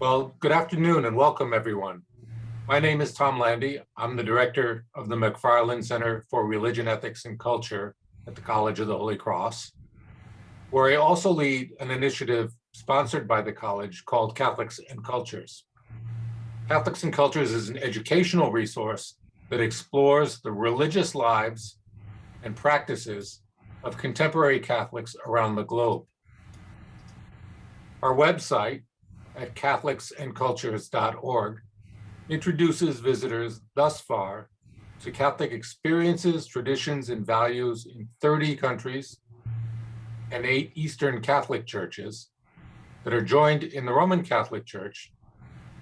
Well, good afternoon and welcome, everyone. My name is Tom Landy. I'm the director of the McFarland Center for Religion, Ethics, and Culture at the College of the Holy Cross, where I also lead an initiative sponsored by the college called Catholics and Cultures. Catholics and Cultures is an educational resource that explores the religious lives and practices of contemporary Catholics around the globe. Our website at catholicsandcultures.org introduces visitors thus far to Catholic experiences, traditions, and values in 30 countries and 8 Eastern Catholic churches that are joined in the Roman Catholic Church,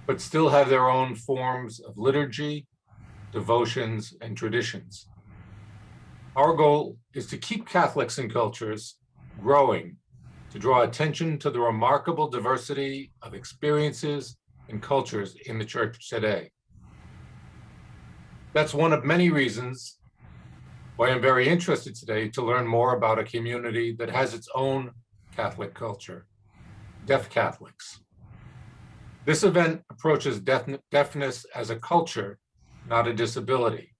but still have their own forms of liturgy, devotions, and traditions. Our goal is to keep Catholics and Cultures growing, to draw attention to the remarkable diversity of experiences and cultures in the church today. That's one of many reasons why I'm very interested today to learn more about a community that has its own Catholic culture, Deaf Catholics. This event approaches deafness as a culture, not a disability.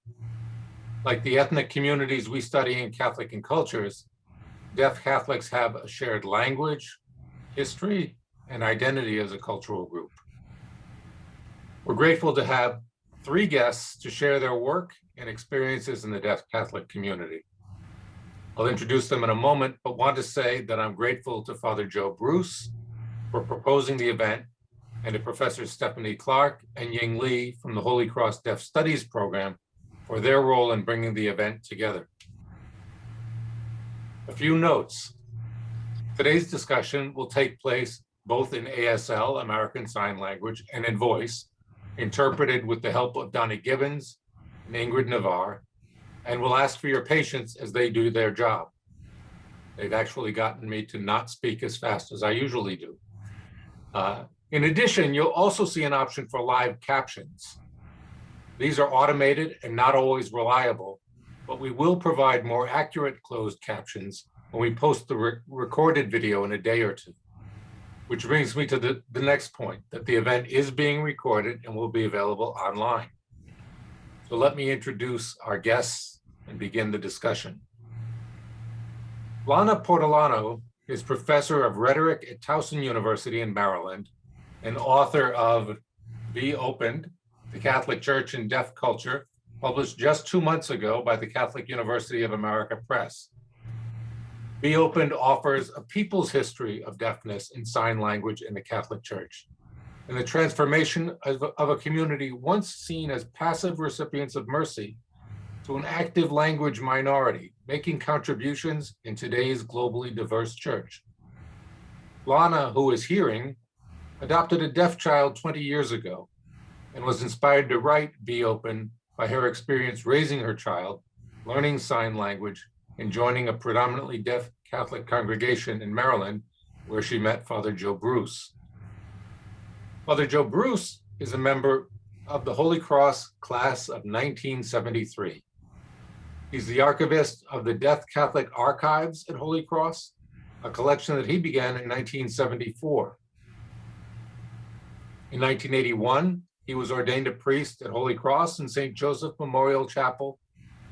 Like the ethnic communities we study in Catholic and Cultures, Deaf Catholics have a shared language, history, and identity as a cultural group. We're grateful to have 3 guests to share their work and experiences in the Deaf Catholic community. I'll introduce them in a moment, but want to say that I'm grateful to Father Joe Bruce for proposing the event, and to Professor Stephanie Clark and Ying Li from the Holy Cross Deaf Studies program for their role in bringing the event together. A few notes. Today's discussion will take place both in ASL, American Sign Language, and in voice, interpreted with the help of Donnie Gibbons and Ingrid Navarre, and we'll ask for your patience as they do their job. They've actually gotten me to not speak as fast as I usually do. In addition, you'll also see an option for live captions. These are automated and not always reliable, but we will provide more accurate closed captions when we post the recorded video in a day or two. Which brings me to the next point, that the event is being recorded and will be available online. So let me introduce our guests and begin the discussion. Lana Portolano is professor of rhetoric at Towson University in Maryland and author of Be Opened, The Catholic Church and Deaf Culture, published just 2 months ago by the Catholic University of America Press. Be Opened offers a people's history of deafness in sign language in the Catholic Church and the transformation of a community once seen as passive recipients of mercy to an active language minority, making contributions in today's globally diverse church. Lana, who is hearing, adopted a deaf child 20 years ago and was inspired to write Be Open by her experience raising her child, learning sign language, and joining a predominantly deaf Catholic congregation in Maryland, where she met Father Joe Bruce. Father Joe Bruce is a member of the Holy Cross class of 1973. He's the archivist of the Deaf Catholic Archives at Holy Cross, a collection that he began in 1974. In 1981, he was ordained a priest at Holy Cross and St. Joseph Memorial Chapel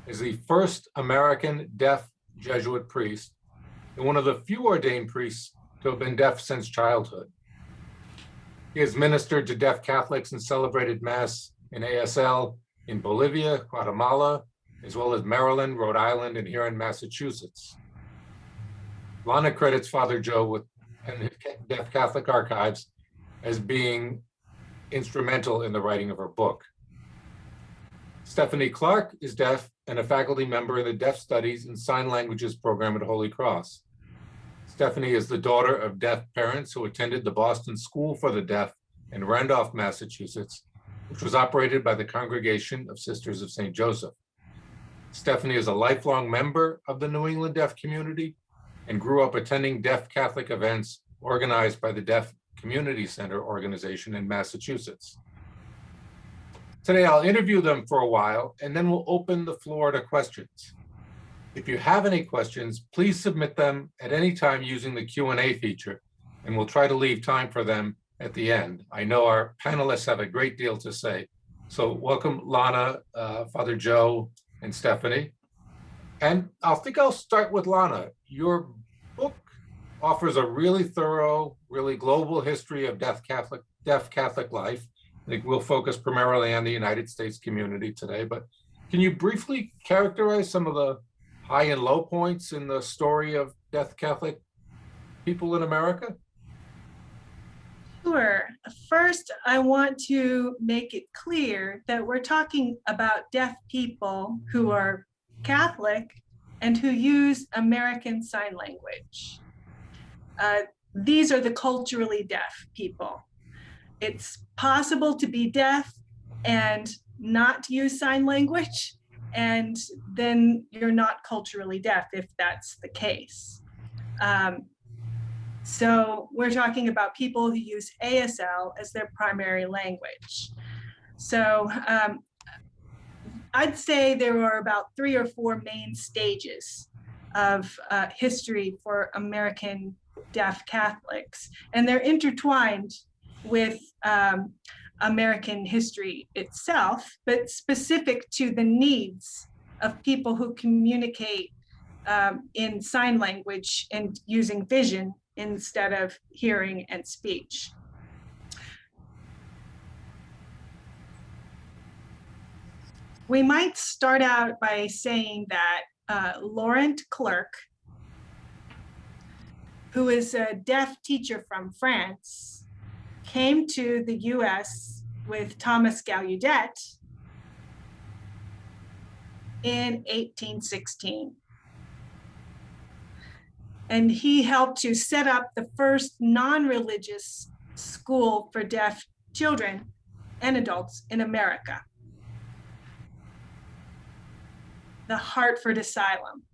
as the first American deaf Jesuit priest and one of the few ordained priests to have been deaf since childhood. He has ministered to deaf Catholics and celebrated Mass in ASL in Bolivia, Guatemala, as well as Maryland, Rhode Island, and here in Massachusetts. Lana credits Father Joe with and Deaf Catholic Archives as being instrumental in the writing of her book. Stephanie Clark is deaf and a faculty member in the Deaf Studies and Sign Languages program at Holy Cross. Stephanie is the daughter of deaf parents who attended the Boston School for the Deaf in Randolph, Massachusetts, which was operated by the Congregation of Sisters of St. Joseph. Stephanie is a lifelong member of the New England deaf community and grew up attending deaf Catholic events organized by the Deaf Community Center organization in Massachusetts. Today, I'll interview them for a while, and then we'll open the floor to questions. If you have any questions, please submit them at any time using the Q&A feature, and we'll try to leave time for them at the end. I know our panelists have a great deal to say. So welcome, Lana, Father Joe, and Stephanie. And I think I'll start with Lana. Your book offers a really thorough, really global history of deaf Catholic life. I think we'll focus primarily on the United States community today, but can you briefly characterize some of the high and low points in the story of deaf Catholic people in America? Sure. First, I want to make it clear that we're talking about deaf people who are Catholic and who use American Sign Language. These are the culturally deaf people. It's possible to be deaf and not use sign language, and then you're not culturally deaf if that's the case. So we're talking about people who use ASL as their primary language. So I'd say there are about 3 or 4 main stages of history for American deaf Catholics, and they're intertwined with American history itself, but specific to the needs of people who communicate in sign language and using vision instead of hearing and speech. We might start out by saying that Laurent Clerc, who is a deaf teacher from France, came to the US with Thomas Gallaudet in 1816. And he helped to set up the first non-religious school for deaf children and adults in America, the Hartford Asylum.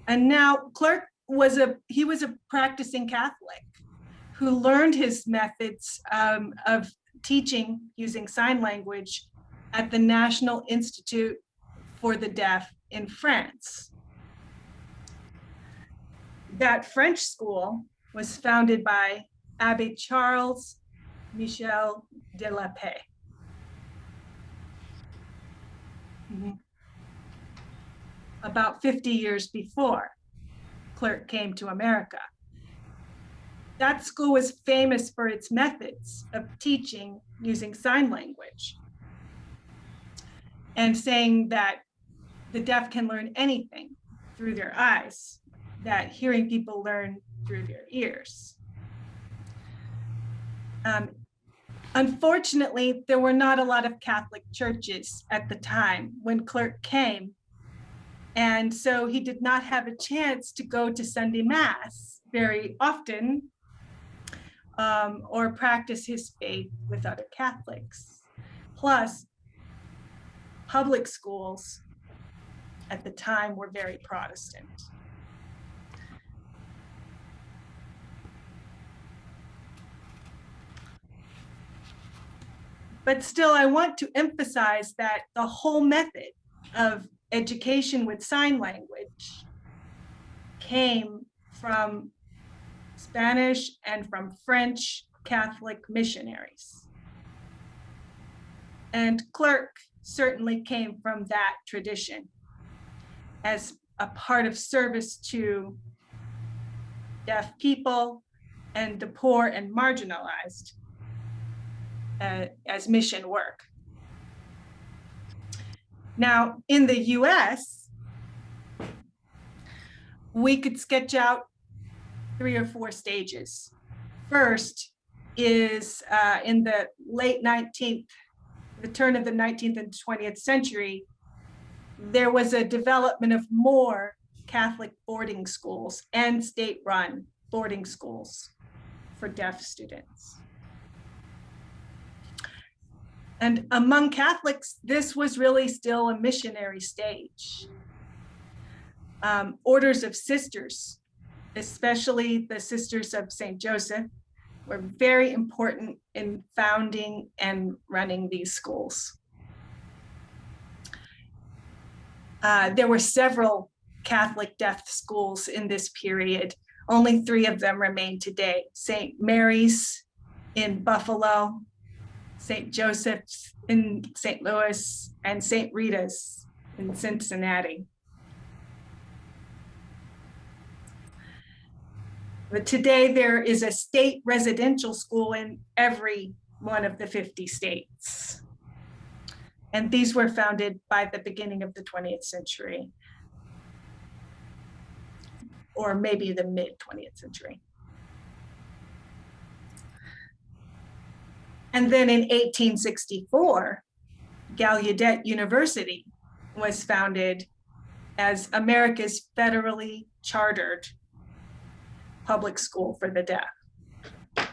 And now Clerc was a practicing Catholic who learned his methods of teaching using sign language at the National Institute for the Deaf in France. That French school was founded by Abbé Charles Michel de la Paix. About 50 years before Clerc came to America. That school was famous for its methods of teaching using sign language and saying that the deaf can learn anything through their eyes, that hearing people learn through their ears. Unfortunately, there were not a lot of Catholic churches at the time when Clerc came, and so he did not have a chance to go to Sunday Mass very often or practice his faith with other Catholics. Plus, public schools at the time were very Protestant. But still, I want to emphasize that the whole method of education with sign language came from Spanish and from French Catholic missionaries. And Clerc certainly came from that tradition as a part of service to deaf people and the poor and marginalized as mission work. Now, in the US, we could sketch out 3 or 4 stages. First is in the late 19th, the turn of the 19th and 20th century, there was a development of more Catholic boarding schools and state-run boarding schools for deaf students. And among Catholics, this was really still a missionary stage. Orders of sisters, especially the Sisters of St. Joseph, were very important in founding and running these schools. There were several Catholic deaf schools in this period. Only 3 of them remain today: St. Mary's in Buffalo, St. Joseph's in St. Louis, and St. Rita's in Cincinnati. But today there is a state residential school in every one of the 50 states. And these were founded by the beginning of the 20th century, or maybe the mid 20th century. And then in 1864, Gallaudet University was founded as America's federally chartered public school for the deaf.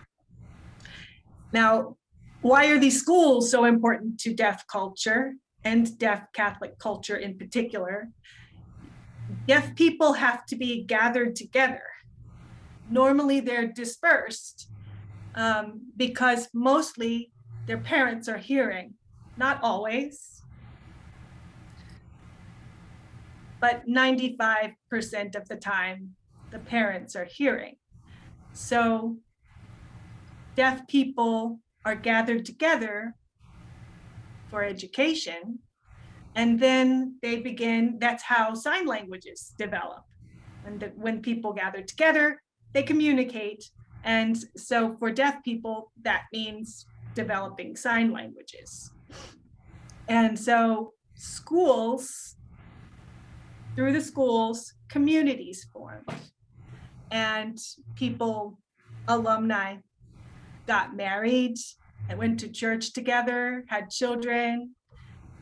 Now, why are these schools so important to deaf culture and deaf Catholic culture in particular? Deaf people have to be gathered together. Normally they're dispersed because mostly their parents are hearing, not always, but 95% of the time the parents are hearing. So deaf people are gathered together for education, and then they begin, that's how sign languages develop. And when people gather together, they communicate. And so for deaf people, that means developing sign languages. And so schools, through the schools, communities formed. And people, alumni, got married and went to church together, had children,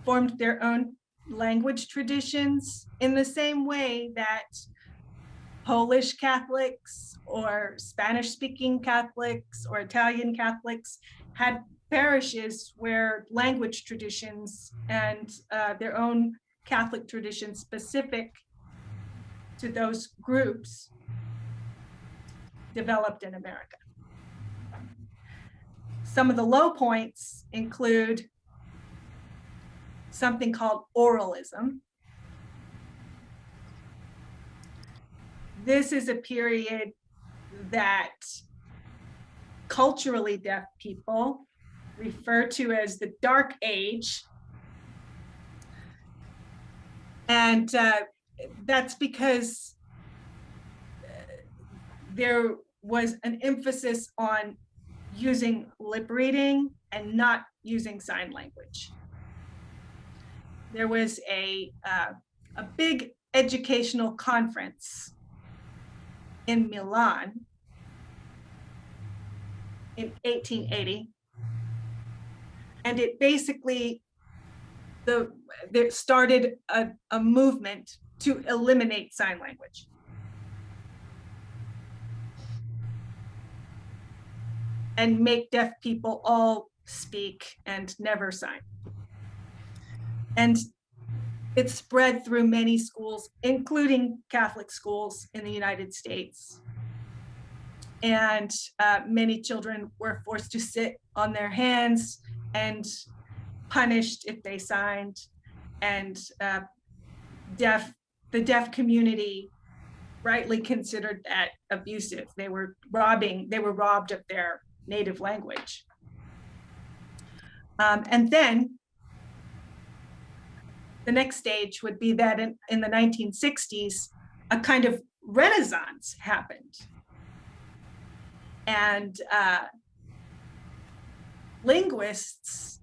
formed their own language traditions in the same way that Polish Catholics or Spanish-speaking Catholics or Italian Catholics had parishes where language traditions and their own Catholic traditions specific to those groups developed in America. Some of the low points include something called oralism. This is a period that culturally deaf people refer to as the Dark Age. And that's because there was an emphasis on using lip reading and not using sign language. There was a big educational conference in Milan in 1880, and it basically there started a movement to eliminate sign language. And make deaf people all speak and never sign. And it spread through many schools, including Catholic schools in the United States. And many children were forced to sit on their hands and punished if they signed. And the deaf community rightly considered that abusive. They were robbed of their native language. And then the next stage would be that in the 1960s, a kind of renaissance happened. And linguists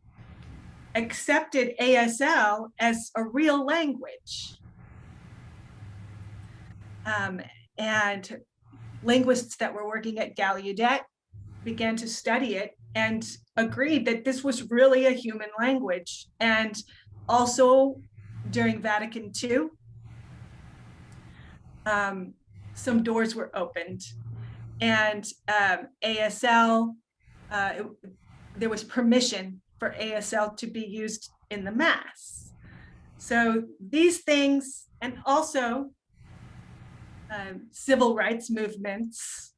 accepted ASL as a real language. And linguists that were working at Gallaudet began to study it and agreed that this was really a human language. And also during Vatican II, some doors were opened, and ASL, there was permission for ASL to be used in the Mass. So these things, and also civil rights movements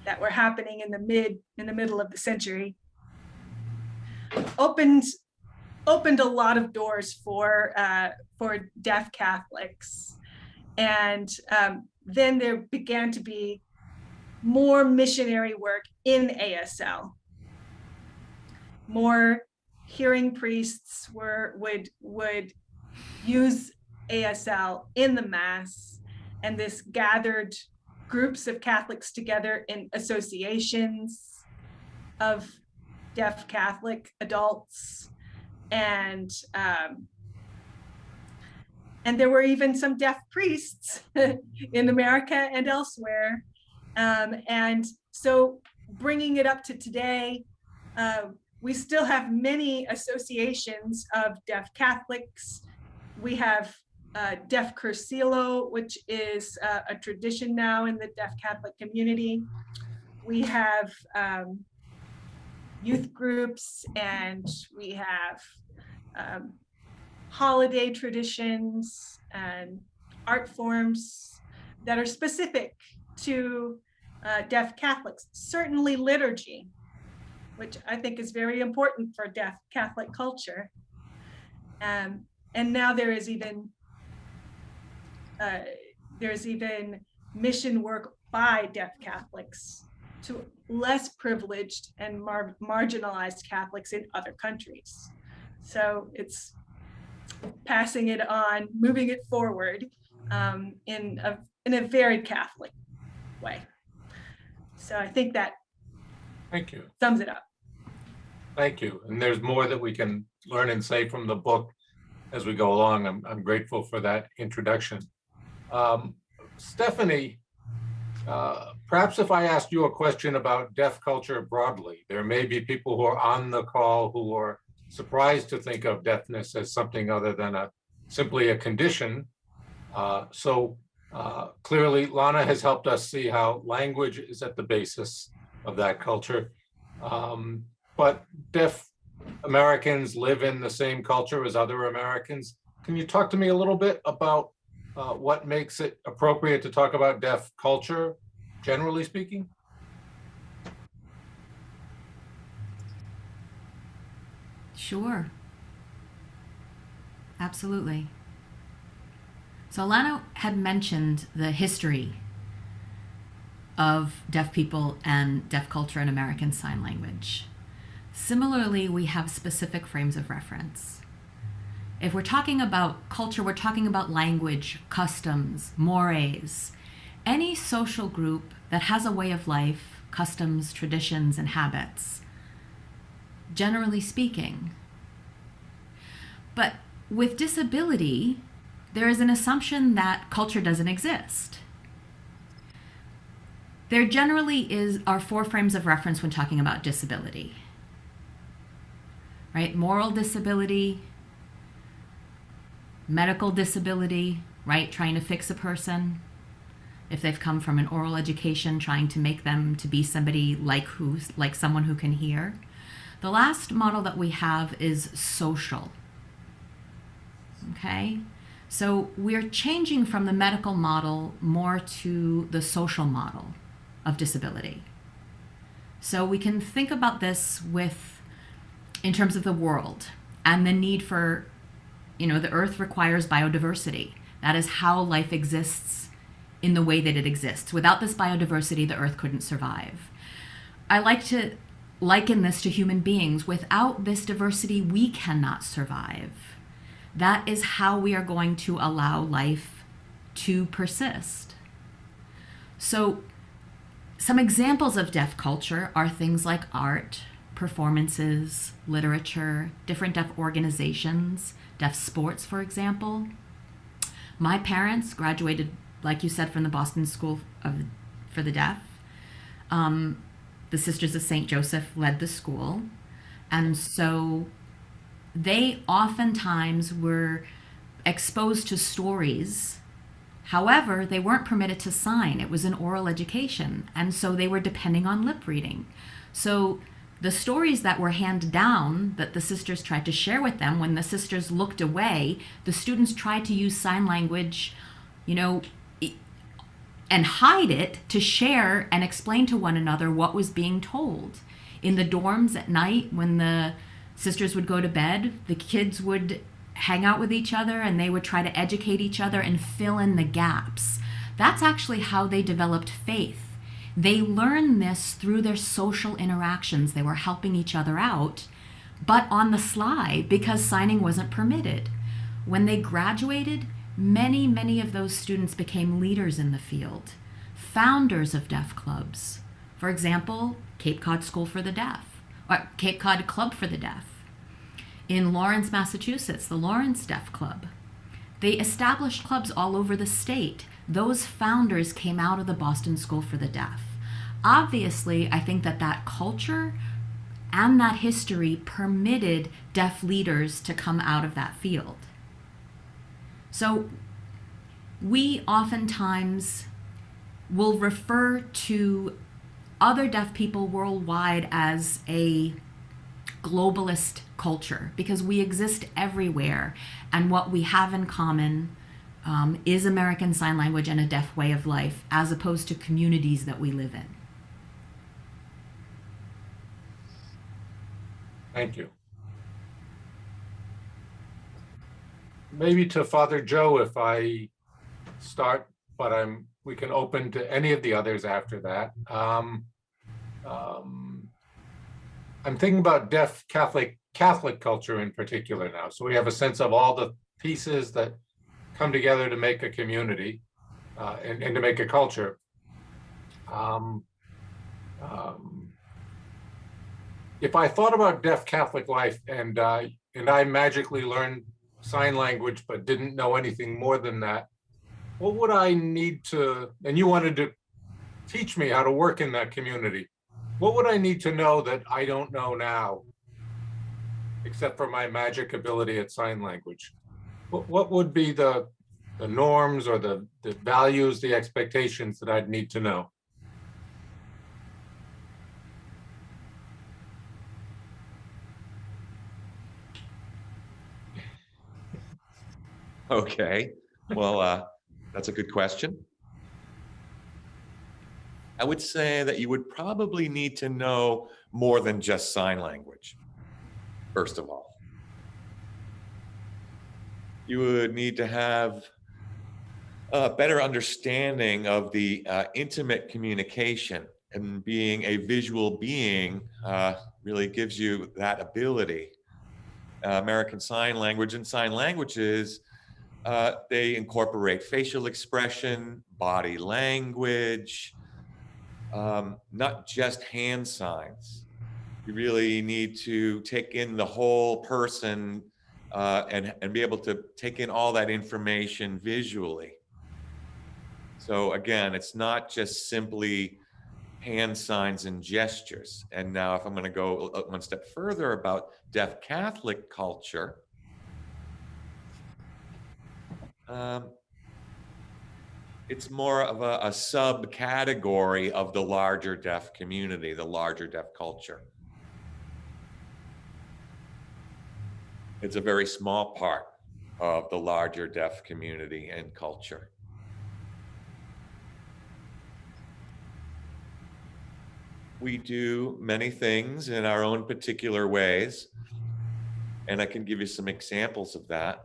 that were happening in the middle of the century, opened opened a lot of doors for deaf Catholics. And then there began to be more missionary work in ASL. More hearing priests would use ASL in the Mass, and this gathered groups of Catholics together in associations of deaf Catholic adults, and there were even some deaf priests in America and elsewhere. And so bringing it up to today, we still have many associations of deaf Catholics. We have Deaf Cursillo, which is a tradition now in the deaf Catholic community. We have youth groups, and we have holiday traditions and art forms that are specific to deaf Catholics. Certainly liturgy, which I think is very important for deaf Catholic culture. And now there's even mission work by deaf Catholics to less privileged and marginalized Catholics in other countries. So it's passing it on, moving it forward in a very Catholic way. So I think that Thank you. sums it up. Thank you. And there's more that we can learn and say from the book as we go along. I'm grateful for that introduction. Stephanie, perhaps if I asked you a question about deaf culture broadly, there may be people who are on the call who are surprised to think of deafness as something other than simply a condition. So clearly, Lana has helped us see how language is at the basis of that culture. But deaf Americans live in the same culture as other Americans. Can you talk to me a little bit about what makes it appropriate to talk about deaf culture, generally speaking? Sure. Absolutely. So Alana had mentioned the history of deaf people and deaf culture and American Sign Language. Similarly, we have specific frames of reference. If we're talking about culture, we're talking about language, customs, mores, any social group that has a way of life, customs, traditions, and habits, generally speaking. But with disability, there is an assumption that culture doesn't exist. There generally are 4 frames of reference when talking about disability, right? Moral disability, medical disability, right? Trying to fix a person. If they've come from an oral education, trying to make them to be somebody like someone who can hear. The last model that we have is social. Okay? So we're changing from the medical model more to the social model of disability. So we can think about this in terms of the world and the need for, the earth requires biodiversity. That is how life exists in the way that it exists. Without this biodiversity, the earth couldn't survive. I like to liken this to human beings. Without this diversity, we cannot survive. That is how we are going to allow life to persist. So some examples of deaf culture are things like art, performances, literature, different deaf organizations, deaf sports, for example. My parents graduated, like you said, from the Boston School for the Deaf. The Sisters of St. Joseph led the school. And so they oftentimes were exposed to stories. However, they weren't permitted to sign. It was an oral education. And so they were depending on lip reading. So the stories that were handed down that the sisters tried to share with them, when the sisters looked away, the students tried to use sign language, and hide it to share and explain to one another what was being told. In the dorms at night, when the Sisters would go to bed, the kids would hang out with each other, and they would try to educate each other and fill in the gaps. That's actually how they developed faith. They learned this through their social interactions. They were helping each other out, but on the sly, because signing wasn't permitted. When they graduated, many of those students became leaders in the field, founders of deaf clubs. For example, Cape Cod School for the Deaf, or Cape Cod Club for the Deaf. In Lawrence, Massachusetts, the Lawrence Deaf Club. They established clubs all over the state. Those founders came out of the Boston School for the Deaf. Obviously, I think that culture and that history permitted deaf leaders to come out of that field. So we oftentimes will refer to other deaf people worldwide as a globalist culture because we exist everywhere, and what we have in common is American Sign Language and a deaf way of life, as opposed to communities that we live in. Thank you. Maybe to Father Joe, if I start, but we can open to any of the others after that. I'm thinking about deaf Catholic culture in particular now. So we have a sense of all the pieces that come together to make a community and to make a culture. If I thought about deaf Catholic life and I magically learned sign language but didn't know anything more than that, what would I need to, and you wanted to teach me how to work in that community, what would I need to know that I don't know now, except for my magic ability at sign language? What would be the norms or the values, the expectations that I'd need to know? Okay, well, that's a good question. I would say that you would probably need to know more than just sign language, first of all. You would need to have a better understanding of the intimate communication, and being a visual being really gives you that ability. American Sign Language and sign languages, they incorporate facial expression, body language, not just hand signs. You really need to take in the whole person and be able to take in all that information visually. So again, it's not just simply hand signs and gestures. And now if I'm going to go one step further about deaf Catholic culture, it's more of a subcategory of the larger deaf community, the larger deaf culture. It's a very small part of the larger deaf community and culture. We do many things in our own particular ways, and I can give you some examples of that.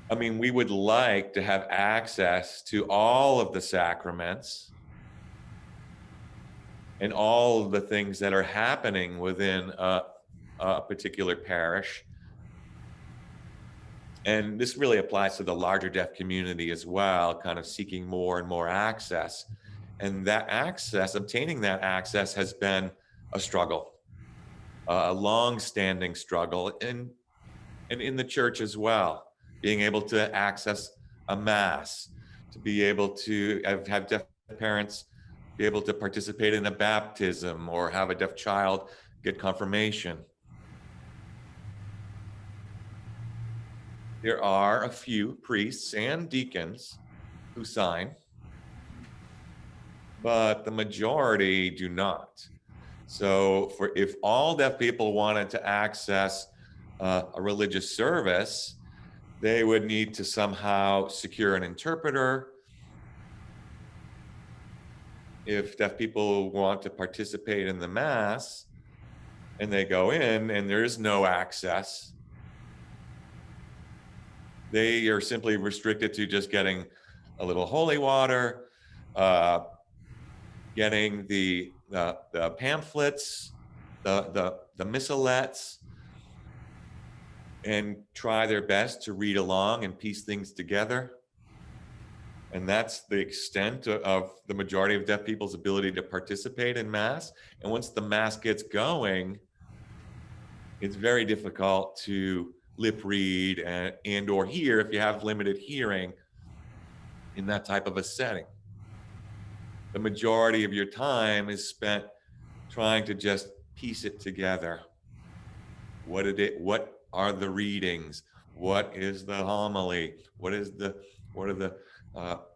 I mean, we would like to have access to all of the sacraments and all of the things that are happening within a particular parish. And this really applies to the larger deaf community as well, kind of seeking more and more access. And that access, obtaining that access, has been a struggle, a long-standing struggle, and in the church as well. Being able to access a mass, to be able to have deaf parents be able to participate in a baptism or have a deaf child get confirmation. There are a few priests and deacons who sign, but the majority do not. So if all deaf people wanted to access a religious service, they would need to somehow secure an interpreter. if deaf people want to participate in the Mass and they go in and there is no access, they are simply restricted to just getting a little holy water, getting the pamphlets, the missalettes, and try their best to read along and piece things together. And that's the extent of the majority of deaf people's ability to participate in Mass. And once the Mass gets going, it's very difficult to lip read and or hear if you have limited hearing in that type of a setting. The majority of your time is spent trying to just piece it together. What are the readings? What is the homily? What are the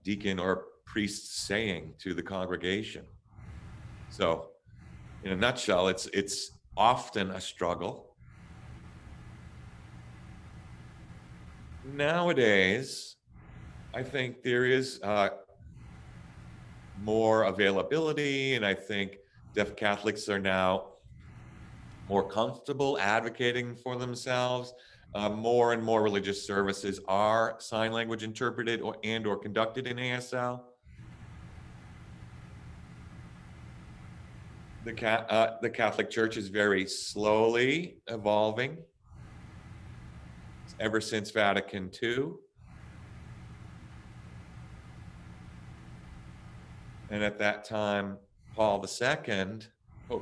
deacon or priest saying to the congregation? So, in a nutshell, it's often a struggle. Nowadays, I think there is more availability, and I think deaf Catholics are now more comfortable advocating for themselves. More and more religious services are sign language interpreted or conducted in ASL. The Catholic Church is very slowly evolving ever since Vatican II. And at that time, Pope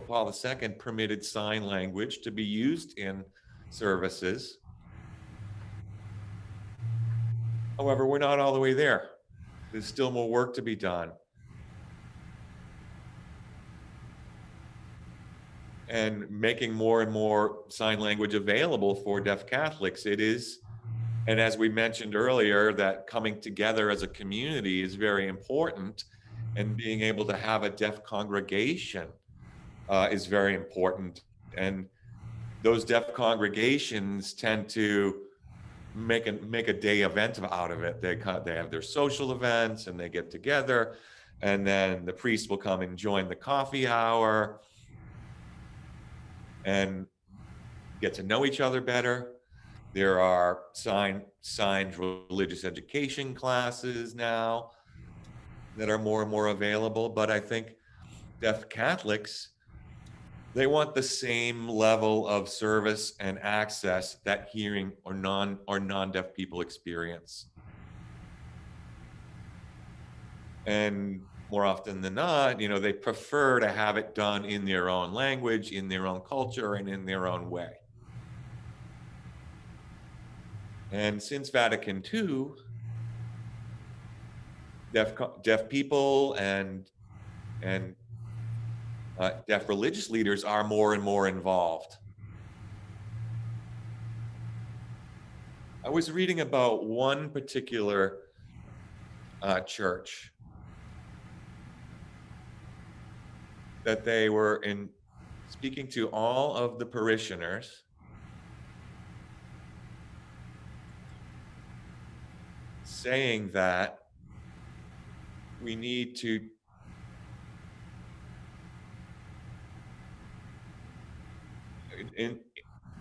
Paul II permitted sign language to be used in services. However, we're not all the way there. There's still more work to be done. And making more and more sign language available for deaf Catholics. It is, and as we mentioned earlier, that coming together as a community is very important, and being able to have a deaf congregation is very important. And those deaf congregations tend to make a day event out of it. They have their social events and they get together, and then the priest will come and join the coffee hour and get to know each other better. There are signed religious education classes now that are more and more available. But I think deaf Catholics, they want the same level of service and access that hearing or non-deaf people experience. And more often than not, they prefer to have it done in their own language, in their own culture, and in their own way. And since Vatican II, deaf people and deaf religious leaders are more and more involved. I was reading about one particular church that they were speaking to all of the parishioners, saying that we need to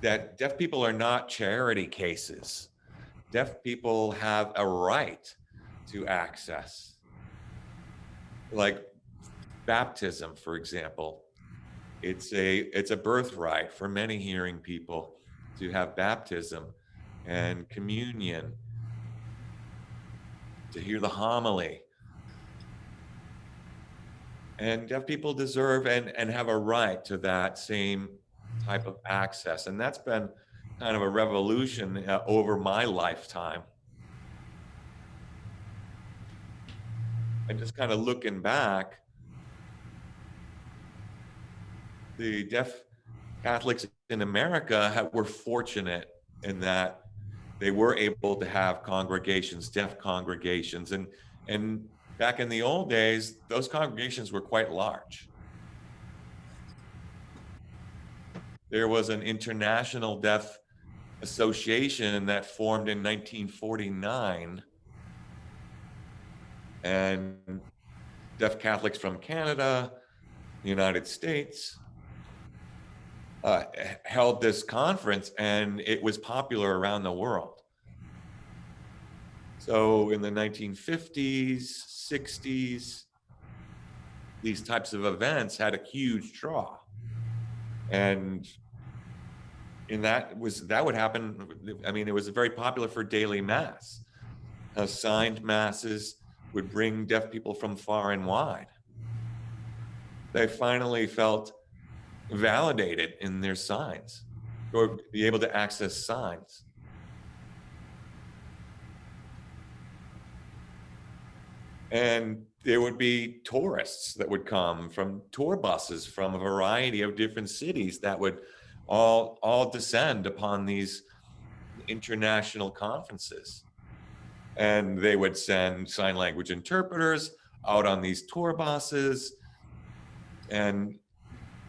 that deaf people are not charity cases. Deaf people have a right to access, like baptism, for example. It's a birthright for many hearing people to have baptism and communion, to hear the homily. And deaf people deserve and have a right to that same type of access. And that's been kind of a revolution over my lifetime. And just kind of looking back, the deaf Catholics in America were fortunate in that they were able to have congregations, deaf congregations. And back in the old days, those congregations were quite large. There was an International Deaf Association that formed in 1949. And deaf Catholics from Canada, the United States, held this conference, and it was popular around the world. So in the 1950s, 60s, these types of events had a huge draw. And that would happen. I mean, it was very popular for daily mass. Signed masses would bring deaf people from far and wide. They finally felt validated in their signs, or be able to access signs. And there would be tourists that would come from tour buses from a variety of different cities that would all descend upon these international conferences. And they would send sign language interpreters out on these tour buses, and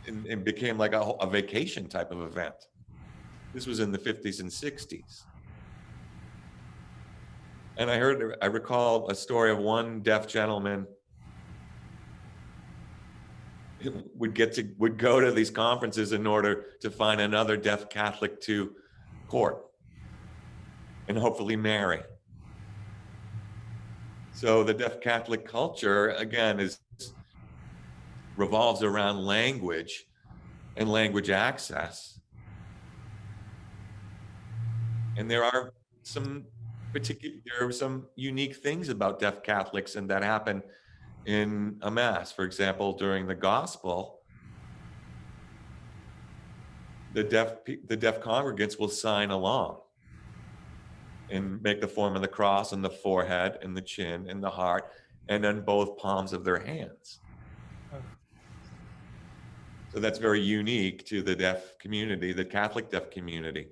it became like a vacation type of event. This was in the 50s and 60s. And I recall a story of one deaf gentleman who would go to these conferences in order to find another deaf Catholic to court and hopefully marry. So the deaf Catholic culture, again, revolves around language and language access. And there are some unique things about deaf Catholics and that happen in a mass. For example, during the gospel, the deaf congregants will sign along and make the form of the cross on the forehead and the chin and the heart and on both palms of their hands. So that's very unique to the deaf community, the Catholic deaf community,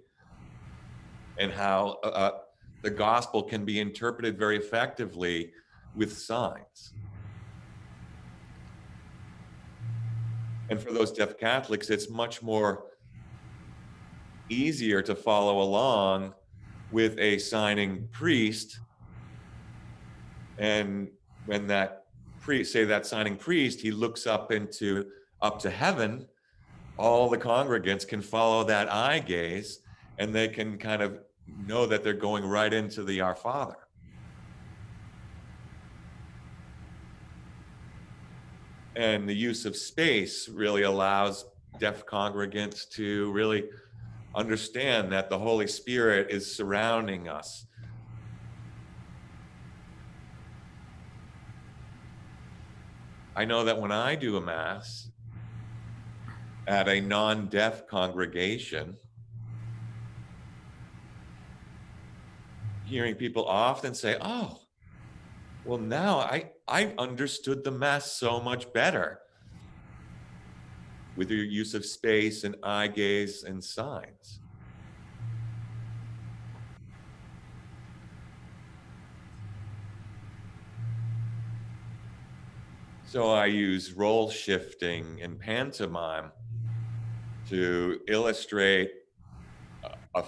and how the gospel can be interpreted very effectively with signs. And for those deaf Catholics, it's much more easier to follow along with a signing priest. And when that signing priest, he looks up to heaven, all the congregants can follow that eye gaze, and they can kind of know that they're going right into the Our Father. And the use of space really allows deaf congregants to really understand that the Holy Spirit is surrounding us. I know that when I do a mass at a non-deaf congregation, hearing people often say, "Oh, well, now I understood the mass so much better with your use of space and eye gaze and signs." So I use role shifting and pantomime to illustrate a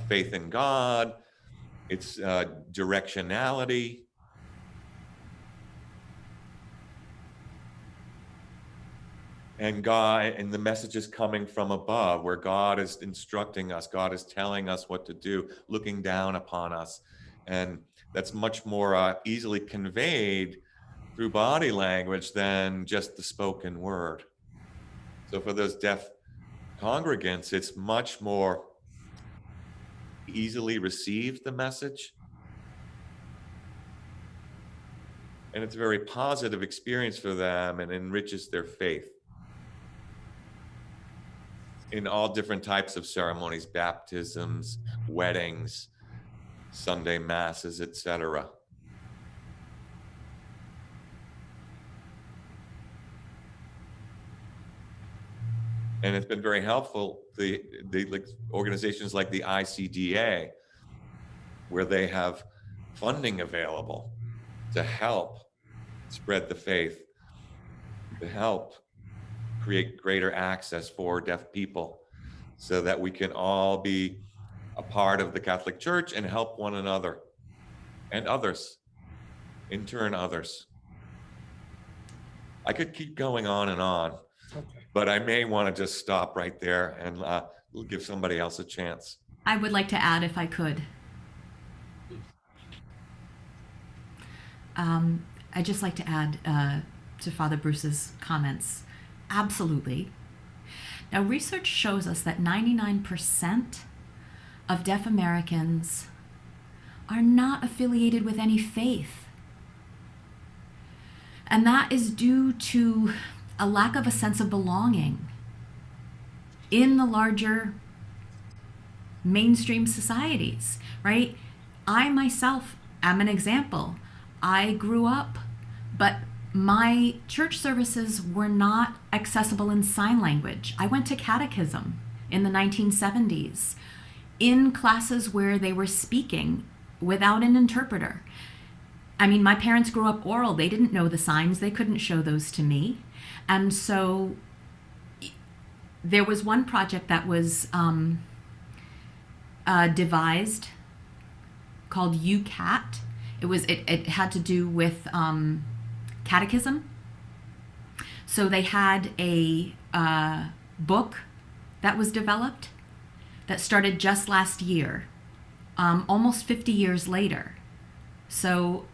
faith in God, its directionality, and God, and the message is coming from above, where God is instructing us, God is telling us what to do, looking down upon us. And that's much more easily conveyed through body language than just the spoken word. So for those deaf congregants, it's much more easily received, the message. And it's a very positive experience for them and enriches their faith in all different types of ceremonies, baptisms, weddings, Sunday masses, etc. And it's been very helpful, the organizations like the ICDA, where they have funding available to help spread the faith, to help create greater access for deaf people, so that we can all be a part of the Catholic Church and help one another and others, in turn others. I could keep going on and on, Okay. but I may want to just stop right there and give somebody else a chance. I would like to add, if I could. I'd just like to add to Father Bruce's comments. Absolutely. Now, research shows us that 99% of deaf Americans are not affiliated with any faith. And that is due to a lack of a sense of belonging in the larger mainstream societies, right? I myself am an example. I grew up, but my church services were not accessible in sign language. I went to catechism in the 1970s in classes where they were speaking without an interpreter. I mean, my parents grew up oral. They didn't know the signs. They couldn't show those to me. And so there was one project that was devised called UCAT. It had to do with catechism. So they had a book that was developed that started just last year, almost 50 years later. So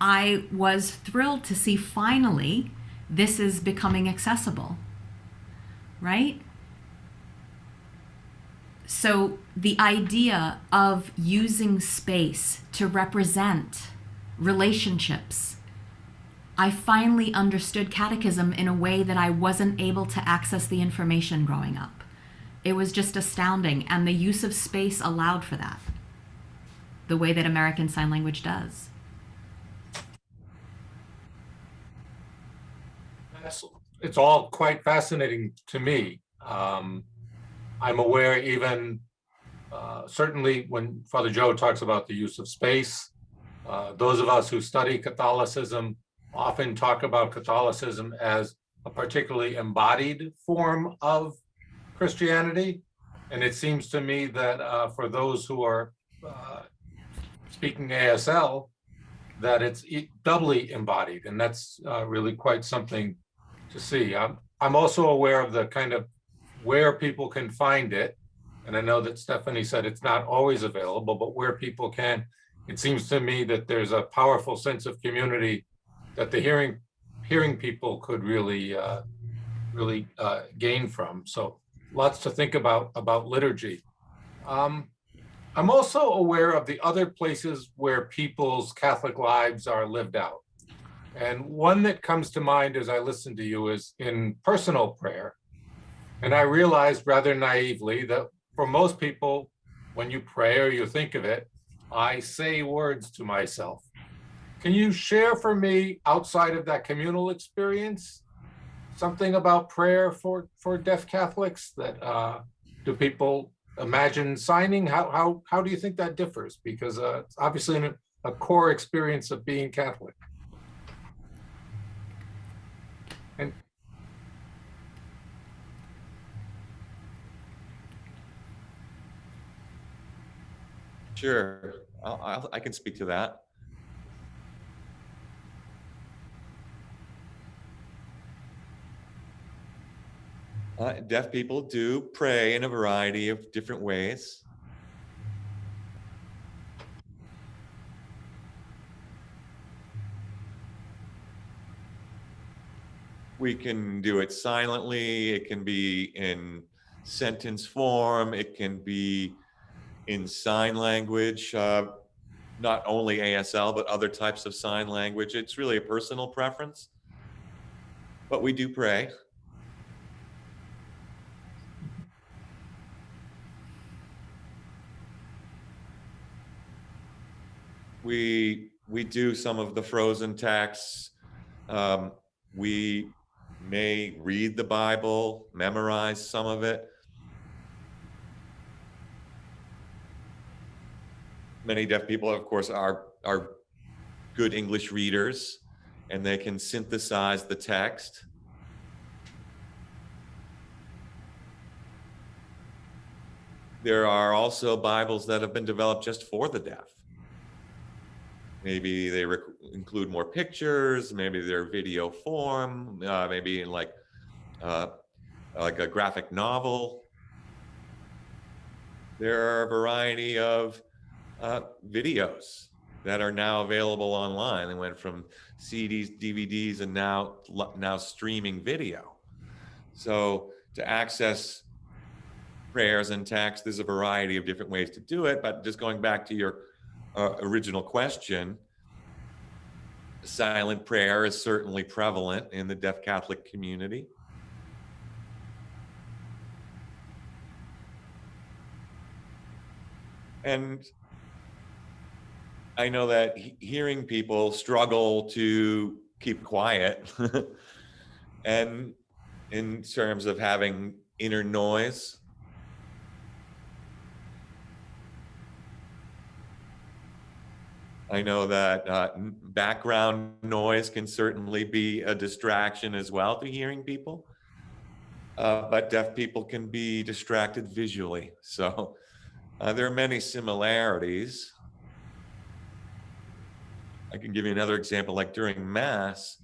I was thrilled to see finally this is becoming accessible, right? So the idea of using space to represent relationships, I finally understood catechism in a way that I wasn't able to access the information growing up. It was just astounding, and the use of space allowed for that, the way that American Sign Language does. It's all quite fascinating to me. I'm aware even, certainly when Father Joe talks about the use of space, those of us who study Catholicism often talk about Catholicism as a particularly embodied form of Christianity. And it seems to me that for those who are speaking ASL, that it's doubly embodied, and that's really quite something to see. I'm also aware of the kind of where people can find it, and I know that Stephanie said it's not always available, but where people can, it seems to me that there's a powerful sense of community that the hearing people could really gain from. So lots to think about liturgy. I'm also aware of the other places where people's Catholic lives are lived out. And one that comes to mind as I listen to you is in personal prayer. And I realized rather naively that for most people, when you pray or you think of it, I say words to myself. Can you share for me, outside of that communal experience, something about prayer for deaf Catholics? That do people imagine signing? How do you think that differs? Because it's obviously a core experience of being Catholic. And Sure, I can speak to that. Deaf people do pray in a variety of different ways. We can do it silently. It can be in sentence form. It can be in sign language, not only ASL, but other types of sign language. It's really a personal preference, but we do pray. We do some of the frozen texts. We may read the Bible, memorize some of it. Many deaf people, of course, are good English readers, and they can synthesize the text. There are also Bibles that have been developed just for the deaf. Maybe they include more pictures, maybe they're video form, maybe in like a graphic novel. There are a variety of videos that are now available online. They went from CDs, DVDs, and now streaming video. So to access prayers and text, there's a variety of different ways to do it. But just going back to your original question, silent prayer is certainly prevalent in the deaf Catholic community. And I know that hearing people struggle to keep quiet and in terms of having inner noise. I know that background noise can certainly be a distraction as well to hearing people, but deaf people can be distracted visually. So there are many similarities. I can give you another example, like during Mass,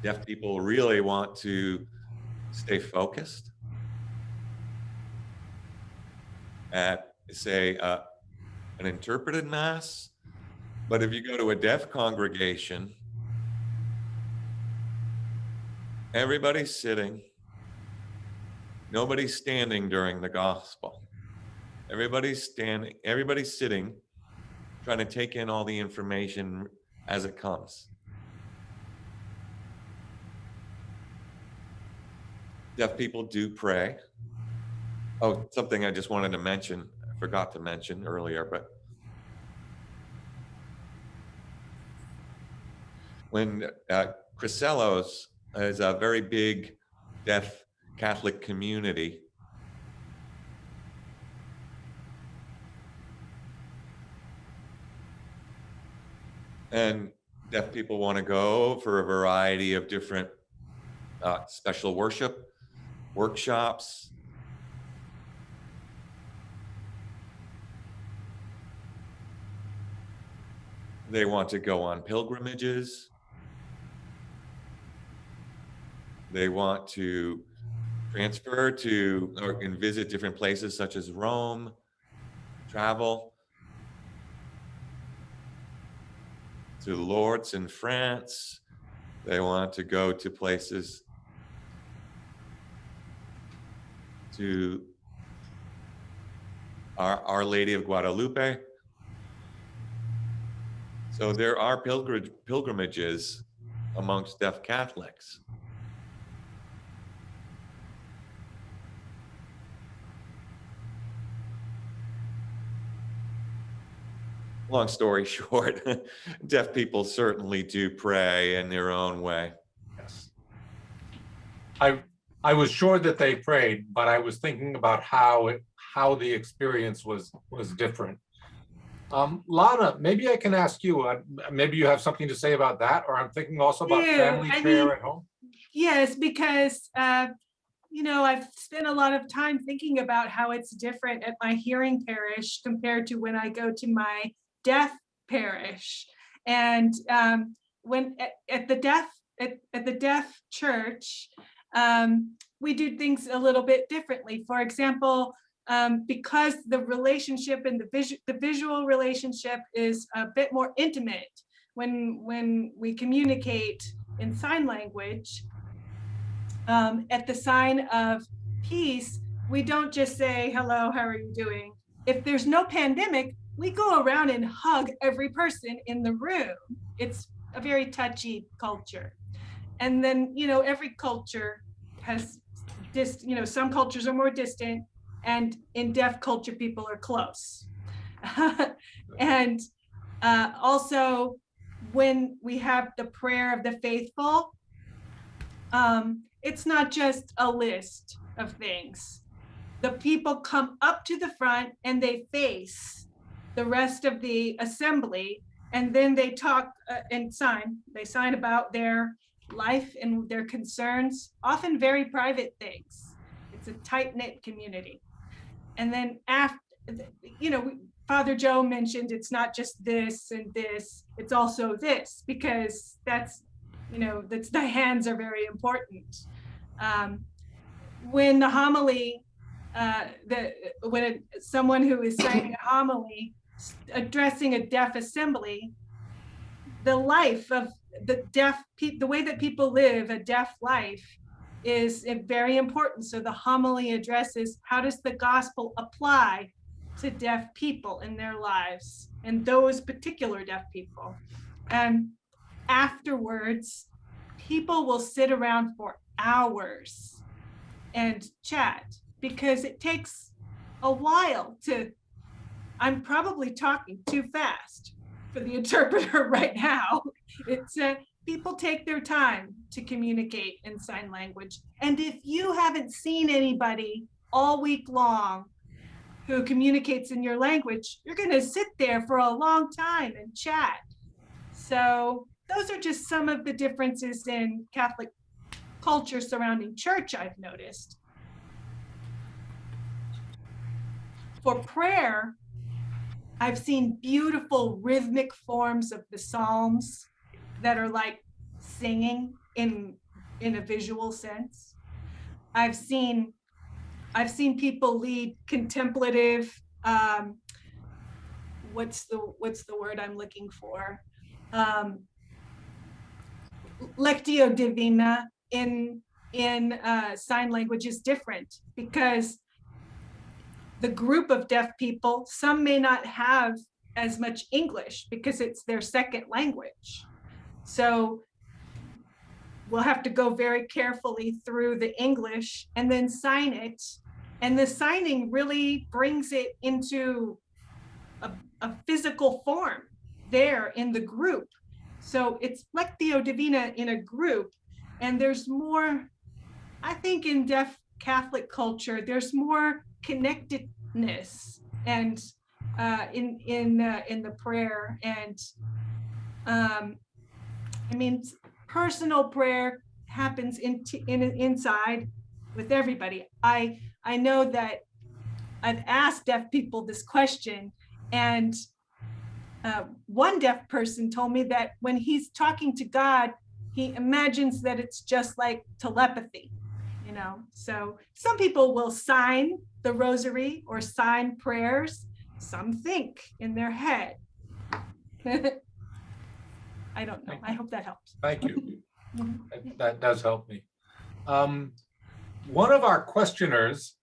deaf people really want to stay focused at, say, an interpreted Mass. But if you go to a deaf congregation, everybody's sitting, nobody's standing during the gospel. Everybody's standing, everybody's sitting, trying to take in all the information as it comes. Deaf people do pray. Oh, something I just wanted to mention, I forgot to mention earlier, but when Chryselos is a very big deaf Catholic community, and deaf people want to go for a variety of different special worship workshops. They want to go on pilgrimages. They want to transfer to and visit different places such as Rome, travel to Lourdes in France. They want to go to places to Our Lady of Guadalupe. So there are pilgrimages amongst deaf Catholics. Long story short, deaf people certainly do pray in their own way. Yes. I was sure that they prayed, but I was thinking about how the experience was different. Lana, maybe I can ask you, maybe you have something to say about that, or I'm thinking also about family prayer at home. Yes, because I've spent a lot of time thinking about how it's different at my hearing parish compared to when I go to my deaf parish. And when at the deaf church, we do things a little bit differently. For example, because the relationship and the visual relationship is a bit more intimate when we communicate in sign language. At the sign of peace, we don't just say, hello, how are you doing? If there's no pandemic, we go around and hug every person in the room. It's a very touchy culture. And then, every culture has some cultures are more distant, and in deaf culture, people are close. And also, when we have the prayer of the faithful, it's not just a list of things. The people come up to the front and they face the rest of the assembly, and then they talk and sign. They sign about their life and their concerns, often very private things. It's a tight-knit community. And then after, Father Joe mentioned it's not just this and this, it's also this, because that's, that's, the hands are very important. When the homily, someone who is saying a homily, addressing a deaf assembly, the life of the deaf, the way that people live a deaf life is very important. So the homily addresses how does the gospel apply to deaf people in their lives, and those particular deaf people. And afterwards, people will sit around for hours and chat, because it takes a while to, I'm probably talking too fast for the interpreter right now. It's people take their time to communicate in sign language. And if you haven't seen anybody all week long who communicates in your language, you're going to sit there for a long time and chat. So those are just some of the differences in Catholic culture surrounding church I've noticed. For prayer, I've seen beautiful rhythmic forms of the Psalms that are like singing in a visual sense. I've seen people lead contemplative, what's the word I'm looking for? Lectio Divina in sign language is different, because the group of deaf people, some may not have as much English because it's their second language. So we'll have to go very carefully through the English and then sign it. And the signing really brings it into a physical form there in the group. So it's Lectio Divina in a group. And there's more, I think in deaf Catholic culture, there's more connectedness and in the prayer. And I mean, personal prayer happens inside with everybody. I know that I've asked deaf people this question, and one deaf person told me that when he's talking to God, he imagines that it's just like telepathy, So some people will sign the rosary or sign prayers. Some think in their head. I don't know. I hope that helps. Thank you. That does help me. One of our questioners,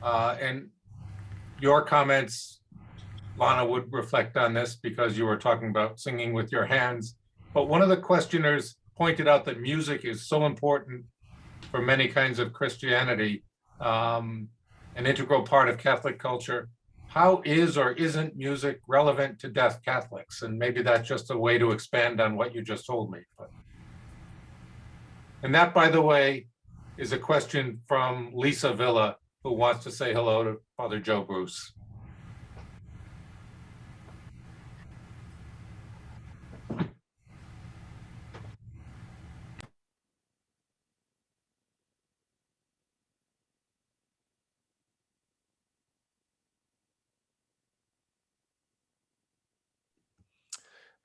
and your comments, Lana, would reflect on this because you were talking about singing with your hands, but one of the questioners pointed out that music is so important for many kinds of Christianity, an integral part of Catholic culture. How is or isn't music relevant to deaf Catholics? And maybe that's just a way to expand on what you just told me. And that, by the way, is a question from Lisa Villa, who wants to say hello to Father Joe Bruce.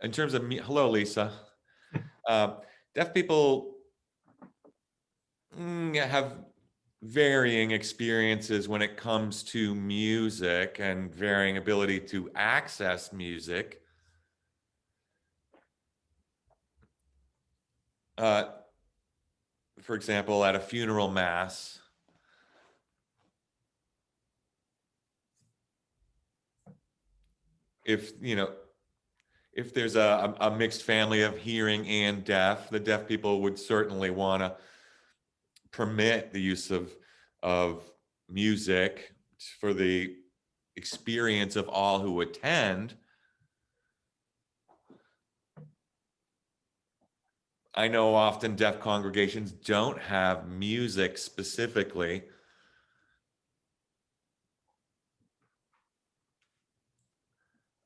In terms of hello, Lisa. Deaf people have varying experiences when it comes to music and varying ability to access music. For example, at a funeral mass, if there's a mixed family of hearing and deaf, the deaf people would certainly want to permit the use of music for the experience of all who attend. I know often deaf congregations don't have music specifically.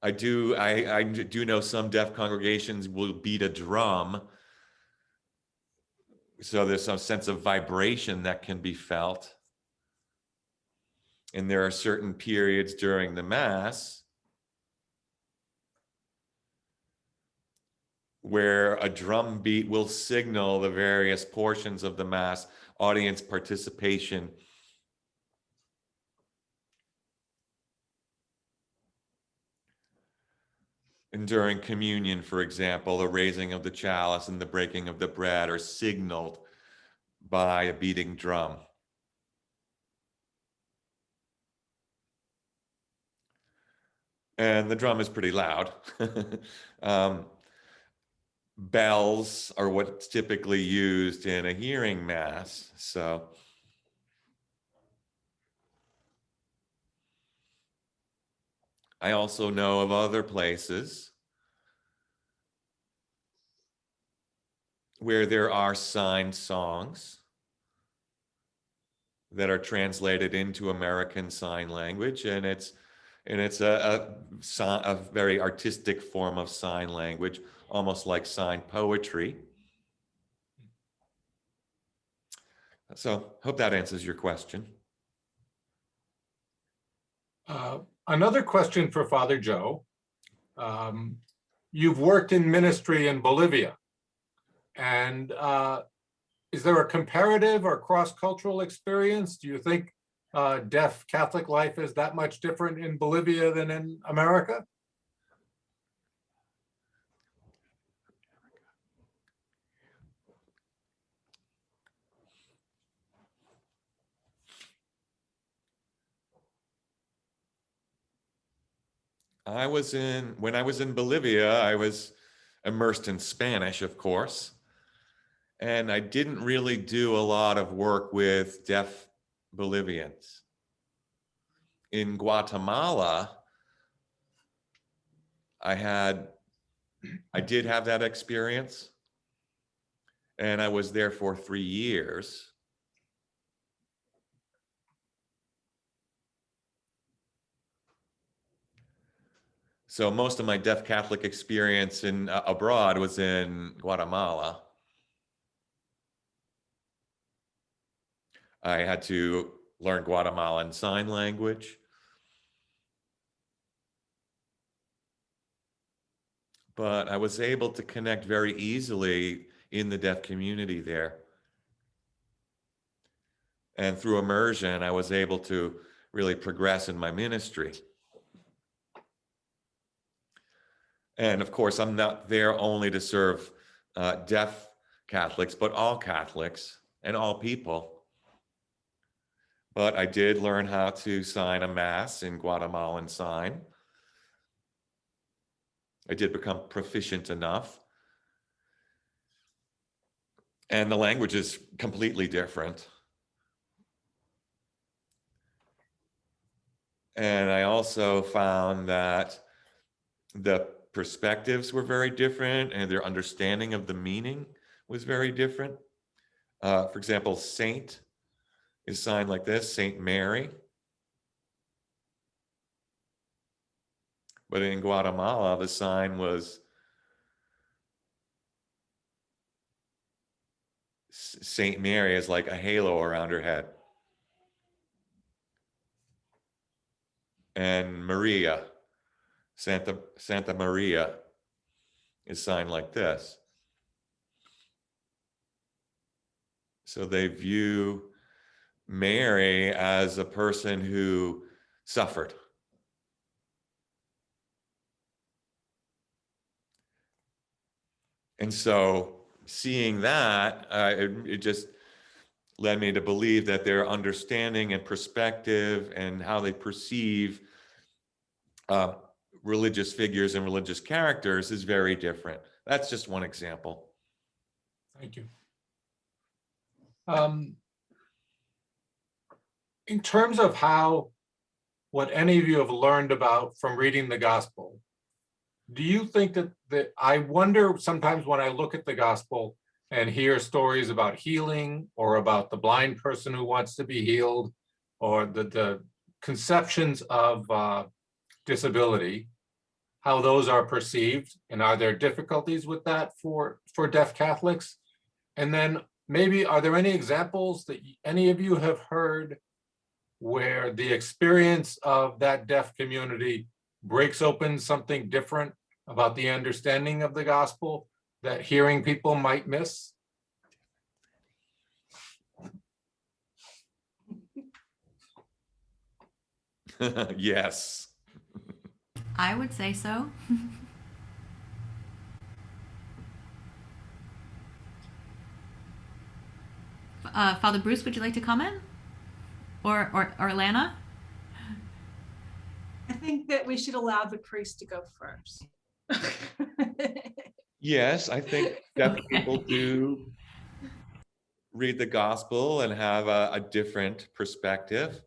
I do know some deaf congregations will beat a drum, so there's some sense of vibration that can be felt. And there are certain periods during the Mass where a drum beat will signal the various portions of the Mass, audience participation. And during communion, for example, the raising of the chalice and the breaking of the bread are signaled by a beating drum. And the drum is pretty loud. Bells are what's typically used in a hearing Mass. So I also know of other places where there are signed songs that are translated into American Sign Language, and it's a very artistic form of sign language, almost like sign poetry. So, hope that answers your question. Another question for Father Joe. You've worked in ministry in Bolivia, and is there a comparative or cross-cultural experience? Do you think deaf Catholic life is that much different in Bolivia than in America? When I was in Bolivia, I was immersed in Spanish, of course, and I didn't really do a lot of work with deaf Bolivians. In Guatemala, I did have that experience, and I was there for 3 years. So most of my deaf Catholic experience abroad was in Guatemala. I had to learn Guatemalan Sign Language. But I was able to connect very easily in the deaf community there. And through immersion, I was able to really progress in my ministry. And of course, I'm not there only to serve deaf Catholics, but all Catholics and all people. But I did learn how to sign a Mass in Guatemalan Sign. I did become proficient enough. And the language is completely different. And I also found that the perspectives were very different and their understanding of the meaning was very different. For example, saint is signed like this, Saint Mary. But in Guatemala, the sign was Saint Mary is like a halo around her head. And Maria, Santa Maria, is signed like this. So they view Mary as a person who suffered. And so seeing that, it just led me to believe that their understanding and perspective and how they perceive religious figures and religious characters is very different. That's just one example. Thank you. In terms of what any of you have learned about from reading the gospel, do you think that I wonder sometimes when I look at the gospel and hear stories about healing or about the blind person who wants to be healed or the conceptions of disability, how those are perceived, and are there difficulties with that for deaf Catholics? And then maybe are there any examples that any of you have heard where the experience of that deaf community breaks open something different about the understanding of the gospel that hearing people might miss? Yes. I would say so. Father Bruce, would you like to comment? Or Lana? I think that we should allow the priest to go first. Yes, I think deaf Okay. people do read the gospel and have a different perspective.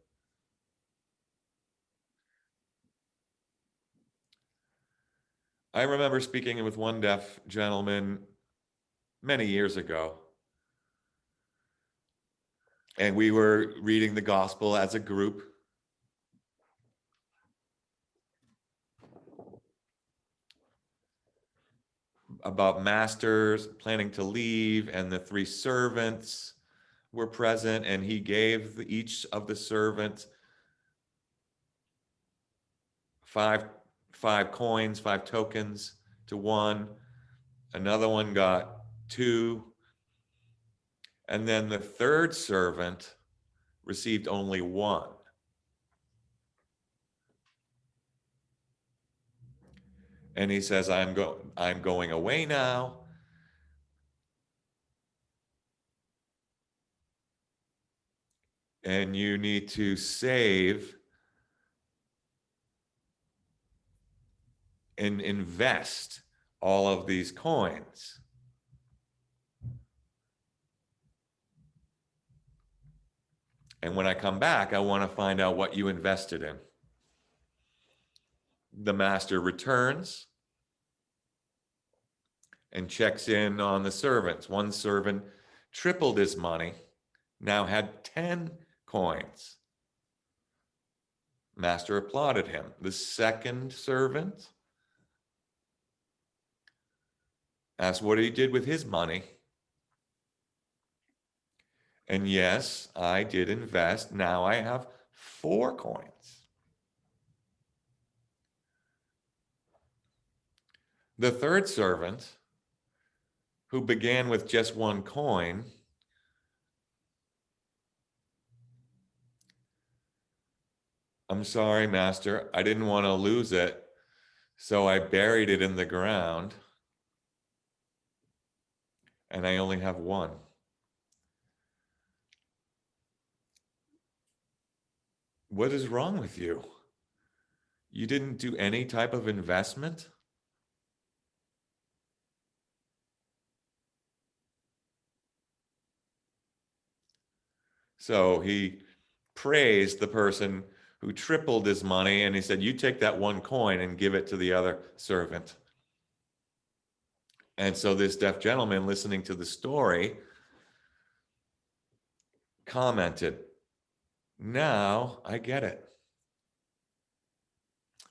I remember speaking with one deaf gentleman many years ago, and we were reading the gospel as a group. About masters planning to leave, and the three servants were present, and he gave each of the servants five coins, 5 tokens to one. Another one got 2. And then the third servant received only 1. And he says, I'm going away now. And you need to save and invest all of these coins. And when I come back, I want to find out what you invested in. The master returns and checks in on the servants. One servant tripled his money, now had 10 coins. Master applauded him. The second servant asked what he did with his money. And yes, I did invest. Now I have 4 coins. The third servant, who began with just 1 coin, I'm sorry, master, I didn't want to lose it, so I buried it in the ground, and I only have 1. What is wrong with you? You didn't do any type of investment? So he praised the person who tripled his money, and he said, you take that 1 coin and give it to the other servant. And so this deaf gentleman, listening to the story, commented, now I get it.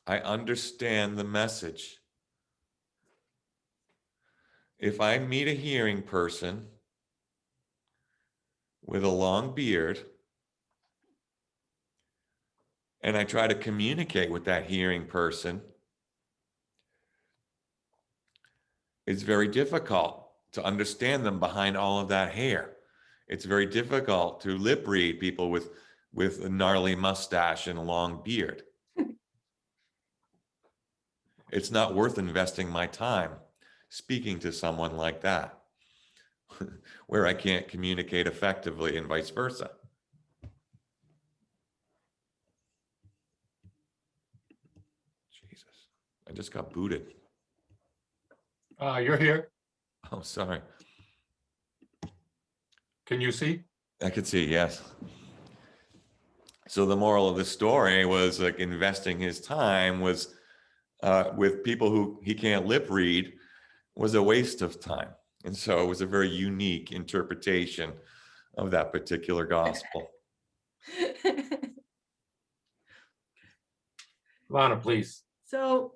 I understand the message. If I meet a hearing person with a long beard, and I try to communicate with that hearing person, it's very difficult to understand them behind all of that hair. It's very difficult to lip read people with a gnarly mustache and a long beard. It's not worth investing my time speaking to someone like that, where I can't communicate effectively and vice versa. Jesus, I just got booted. You're here. Oh, sorry. Can you see? I could see, yes. So the moral of the story was like investing his time was with people who he can't lip read was a waste of time. And so it was a very unique interpretation of that particular gospel. Lana, please. So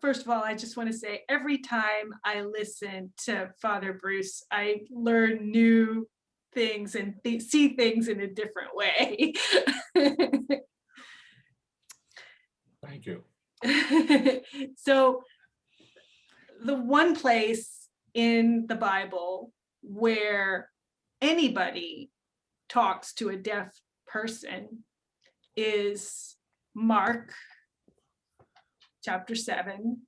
first of all, I just want to say every time I listen to Father Bruce, I learn new things and see things in a different way. Thank you. So the one place in the Bible where anybody talks to a deaf person is Mark chapter 7,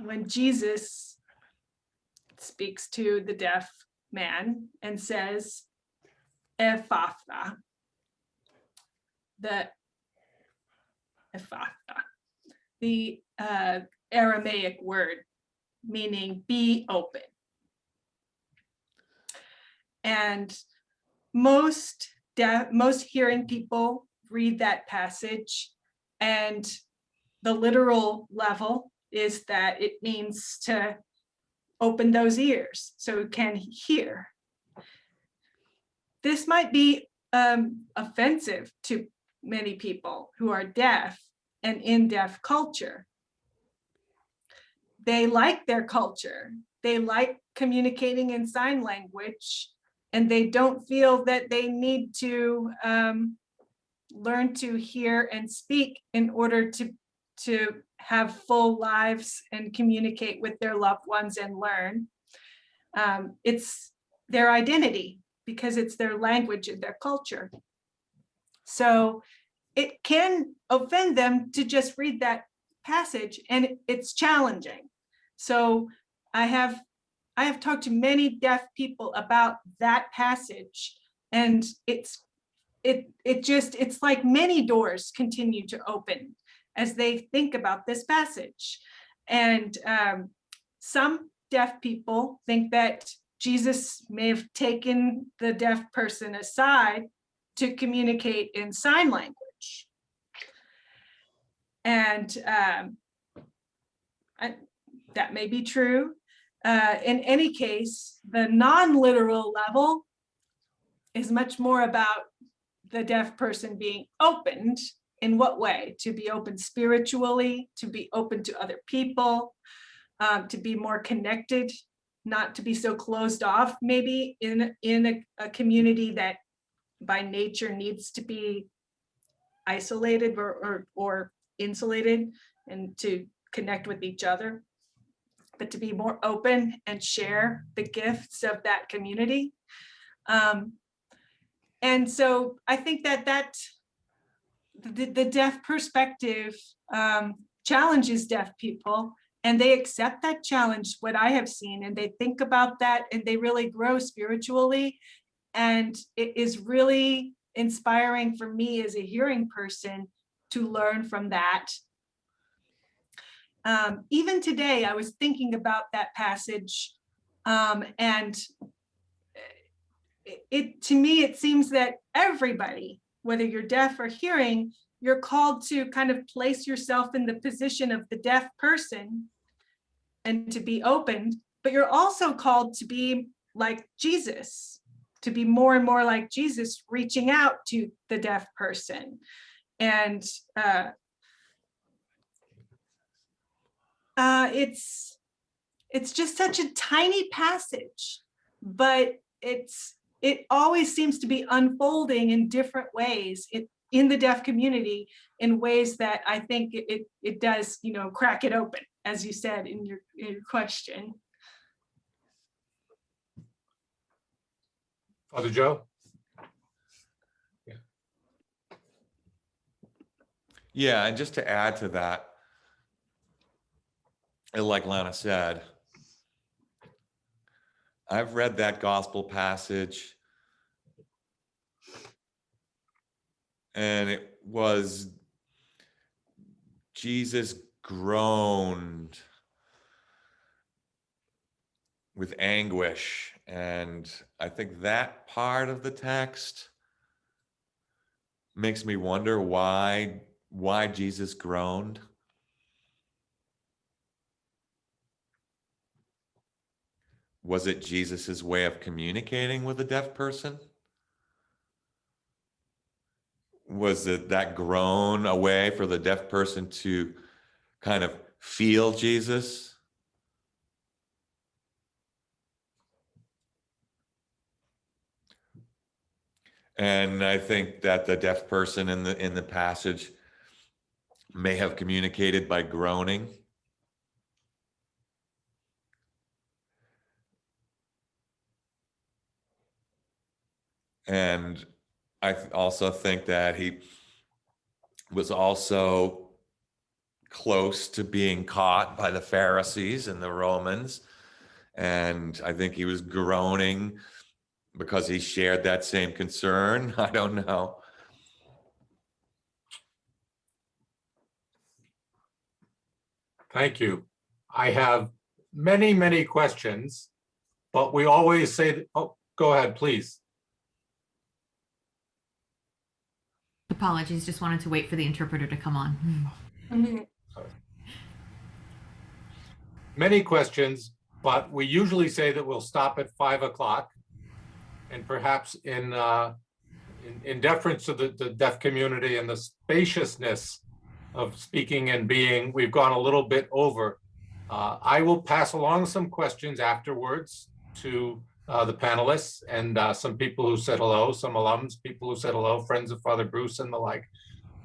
when Jesus speaks to the deaf man and says, Ephphatha, the Ephphatha, the Aramaic word meaning be open. And most hearing people read that passage, and the literal level is that it means to open those ears so it can hear. This might be offensive to many people who are deaf and in deaf culture. They like their culture. They like communicating in sign language, and they don't feel that they need to learn to hear and speak in order to have full lives and communicate with their loved ones and learn. It's their identity because it's their language and their culture. So it can offend them to just read that passage, and it's challenging. So I have talked to many deaf people about that passage, and it's like many doors continue to open as they think about this passage. And some deaf people think that Jesus may have taken the deaf person aside to communicate in sign language. And that may be true. In any case, the non-literal level is much more about the deaf person being opened. In what way? To be open spiritually, to be open to other people, to be more connected, not to be so closed off, maybe in a community that by nature needs to be isolated or insulated, and to connect with each other, but to be more open and share the gifts of that community. And so I think that the deaf perspective challenges deaf people, and they accept that challenge, what I have seen, and they think about that, and they really grow spiritually. And it is really inspiring for me as a hearing person to learn from that. Even today, I was thinking about that passage, and to me, it seems that everybody, whether you're deaf or hearing, you're called to kind of place yourself in the position of the deaf person and to be opened, but you're also called to be like Jesus, to be more and more like Jesus, reaching out to the deaf person. And it's just such a tiny passage, but it always seems to be unfolding in different ways in the deaf community, in ways that I think it does, crack it open, as you said in your question. Father Joe? Yeah, and just to add to that, and like Lana said, I've read that gospel passage, and it was Jesus groaned with anguish. And I think that part of the text makes me wonder why Jesus groaned. Was it Jesus's way of communicating with a deaf person? Was it that groan a way for the deaf person to kind of feel Jesus? And I think that the deaf person in the passage may have communicated by groaning. And also think that he was also close to being caught by the Pharisees and the Romans. And I think he was groaning because he shared that same concern. I don't know. Thank you. I have many, many questions, but we always say, oh, go ahead, please. Apologies, just wanted to wait for the interpreter to come on. Many questions, but we usually say that we'll stop at 5 o'clock. And perhaps in deference to the deaf community and the spaciousness of speaking and being, we've gone a little bit over. I will pass along some questions afterwards to the panelists and some people who said hello, some alums, people who said hello, friends of Father Bruce and the like.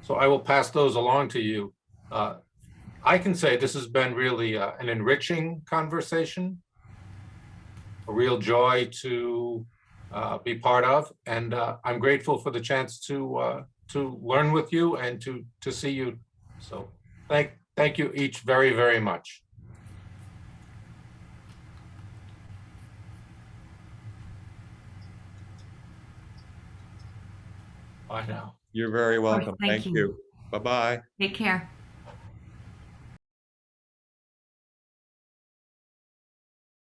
So I will pass those along to you. I can say this has been really an enriching conversation, a real joy to be part of, and I'm grateful for the chance to learn with you and to see you. So thank you each very, very much. Bye now. You're very welcome. Thank Thank you. you. Bye-bye. Take care.